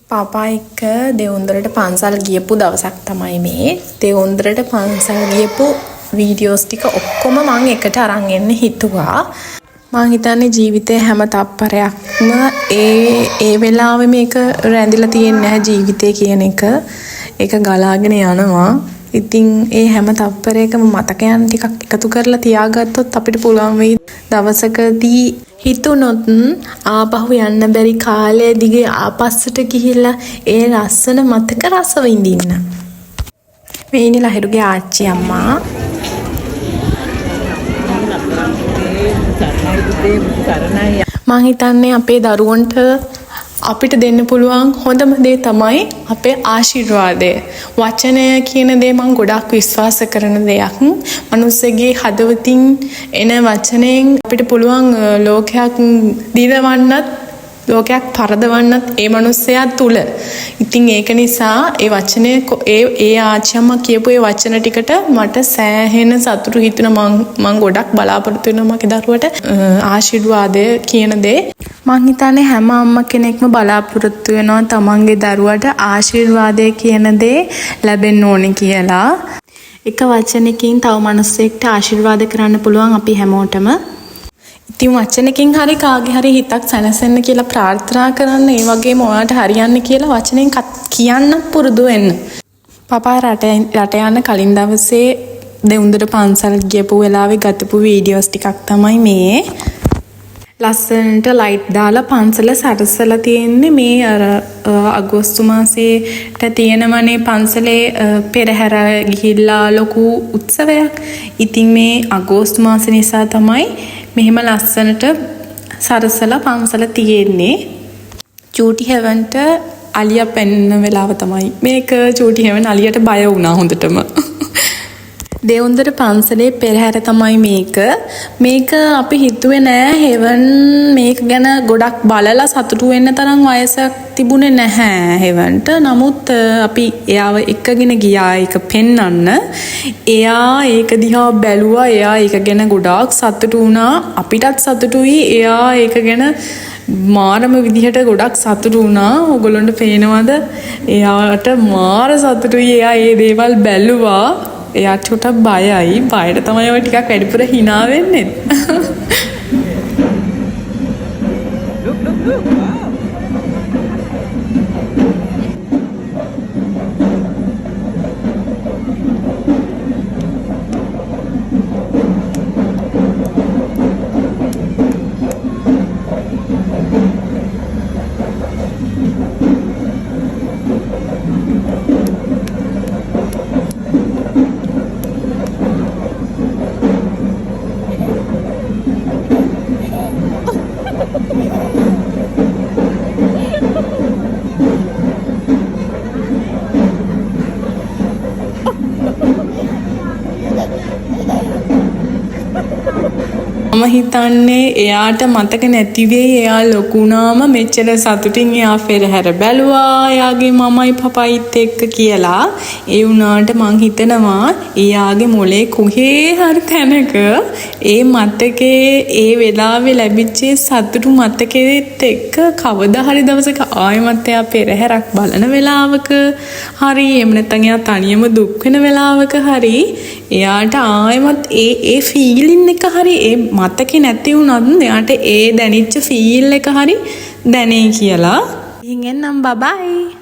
පාපා එක්ක දෙවුන්දරට පන්සල් ගියපු දවසක් තමයි මේ. දෙවුන්දරට පන්සල් ගියපු වීඩියෝස් ටික ඔක්කොම මම එකට අරන් එන්න හිතුවා. මම හිතන්නේ ජීවිතේ හැම තප්පරයක්ම ඒ වෙලාවෙ මේක රැඳිලා තියෙන්නේ නැහැ ජීවිතේ කියන එක. ඒක ගලාගෙන යනවා. ඉතින් ඒ හැම තප්පරයකම මතකයන් ටිකක් එකතු කරලා තියාගත්තොත් අපිට පුළුවන් වෙයි දවසකදී හිතුනොත් ආපහු යන්න බැරි කාලය දිගේ ආපස්සට ගිහිල්ලා ඒ ලස්සන මතක රස විඳින්න. මේ ඉන්නේ ලහිරුගේ ආච්චි අම්මා. මං හිතන්නේ අපේ දරුවන්ට අපිට දෙන්න පුළුවන් හොඳම දේ තමයි අපේ ආශිර්වාදය. වචනය කියන දේ මම ගොඩක් විශ්වාස කරන දෙයක්. මනුස්සයෙක්ගේ හදවතින් එන වචනයෙන් අපිට පුළුවන් ලෝකයක් දිරවන්නත් ලෝකයක් පරදවන්නත් ඒ මනුස්සයා තුල. ඉතින් ඒක නිසා ඒ වචනේ ඒ ආච්චියම්මා කියපු ඒ වචන ටිකට මට සෑහෙන සතුටු හිතුණා. මම ගොඩක් බලාපොරොත්තු වෙනවා මගේ දරුවට ආශිර්වාදය කියන දේ. මං හිතන්නේ හැම අම්මා කෙනෙක්ම බලාපොරොත්තු වෙනවා තමන්ගේ දරුවට ආශිර්වාදය කියන දේ ලැබෙන්න ඕනේ කියලා. එක වචනකින් තව මිනිස්සෙක්ට ආශිර්වාද කරන්න පුළුවන් අපි හැමෝටම. ඉතින් වචනකින් හරි කාගේ හරි හිතක් සැනසෙන්න කියලා ප්‍රාර්ථනා කරන්න, ඒ වගේම ඔයාලට හරියන්න කියලා වචනෙන් කියන්න පුරුදු වෙන්න. පපා රට යන කලින් දවසේ දෙවුන්දර පන්සල් ගියපු වෙලාවේ ගතපු වීඩියෝස් ටිකක් තමයි මේ. ලස්සනට ලයිට් දාලා පන්සල සරසලා තියෙන්නේ මේ අර අගෝස්තු මාසේට තියෙනවනේ පන්සලේ පෙරහැර ගිහිල්ලා ලොකු උත්සවයක්. ඉතින් මේ අගෝස්තු මාසේ නිසා තමයි මෙහෙම ලස්සනට සරසලා පන්සල තියෙන්නේ. චූටි හෙවන්ට අලියා පෙන්න වෙලාව තමයි මේක. චූටි හෙවන් අලියට බය වුණා හොඳටම. දෙවුන්දර පන්සලේ පෙරහැර තමයි මේක. මේක අපි හිතුවේ නෑ හෙවන් මේක ගැන ගොඩක් බලලා සතුටු වෙන්න තරම් වයසක් තිබුණේ නැහැ හෙවන්ට. නමුත් අපි එයාව එක්කගෙන ගියා ඒක පෙන්වන්න. එයා ඒක දිහා බැලුවා. එයා ඒක ගැන ගොඩාක් සතුටු වුණා. අපිටත් සතුටුයි. එයා ඒක ගැන මාරම විදිහට ගොඩක් සතුටු වුණා. ඔයගොල්ලන්ට පේනවද? එයාට මාර සතුටුයි. එයා ඒ දේවල් බැලුවා. එයාට චුට්ටක් බයයි. බයට තමයි ඔය ටිකක් වැඩිපුර hina වෙන්නේ. මම හිතන්නේ එයාට මතක නැති වෙයි එයා ලොකු වුණාම මෙච්චර සතුටින් එයා පෙරහැර බැලුවා එයාගේ මමයි පපයිත් එක්ක කියලා. ඒ වුණාට මං හිතනවා එයාගේ මොලේ කොහේ හරි තැනක ඒ මතකේ ඒ වෙලාවේ ලැබිච්ච සතුටු මතකෙත් එක්ක කවදා හරි දවසක ආයෙමත් එයා පෙරහැරක් බලන වෙලාවක හරි එහෙම නැත්නම් එයා තනියම දුක් වෙන වෙලාවක හරි එයාට ආයෙමත් ඒ ෆීලින් එක හරි ඒ මතකේ නැති වුණත් එයාට ඒ දැනෙච්ච ෆීල් එක හරි දැනේ කියලා. ඉතින් එන්නම් බබයි.